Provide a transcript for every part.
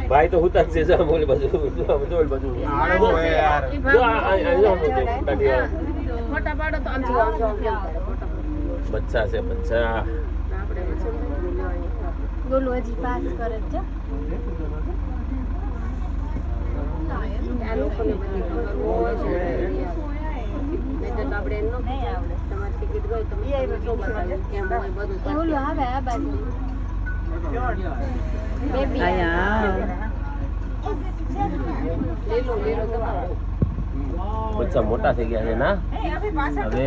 ભાઈ તો હુતા જ છે બોલે બાજુ બચ્ચા છે બચ્ચા બોલો હજી પાસ કરે છે બચ્ચા મોટા થઈ ગયા છે ના હવે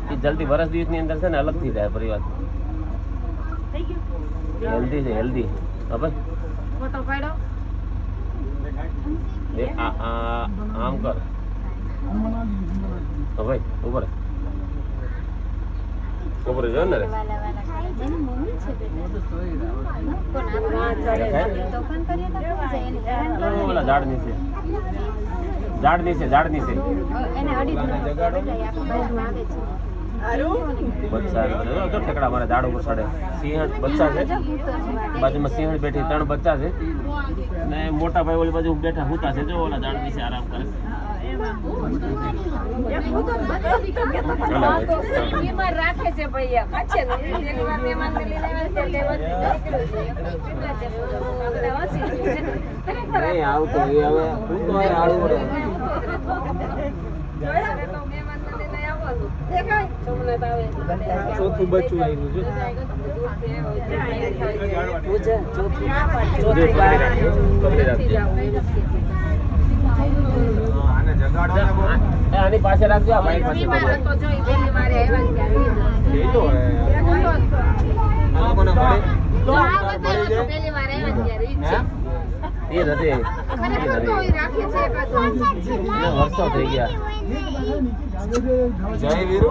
એ જલ્દી વર્ષ દિવસ ની અંદર છે ને અલગ થઈ જાય પરિવાર હેલ્ધી છે હેલ્ધી હા ભાઈ આમ કર હા ભાઈ ઉપર ઉપર જો ને ઓલા ઝાડ નીચે બચ્ચા ઠેકડા મારે ઝાડ ઉપર ચડે સિંહણ બચ્ચા છે બાજુમાં સિંહણ બેઠી 3 બચ્ચા છે ને મોટા ભાઈ ઓલી બાજુ બેઠા હુતા છે જો ઓલા ઝાડ નીચે આરામ કરે રાખે છે ભૈયા છે મહેમાન ને નહીં આવતો એ હવે હું તો આવું ચોથું બચ્ચું આવ્યું છે આની પાસે રાખજો આ ભાઈ પાસે એ નથી વર્ષો થઈ ગયા જય વીરુ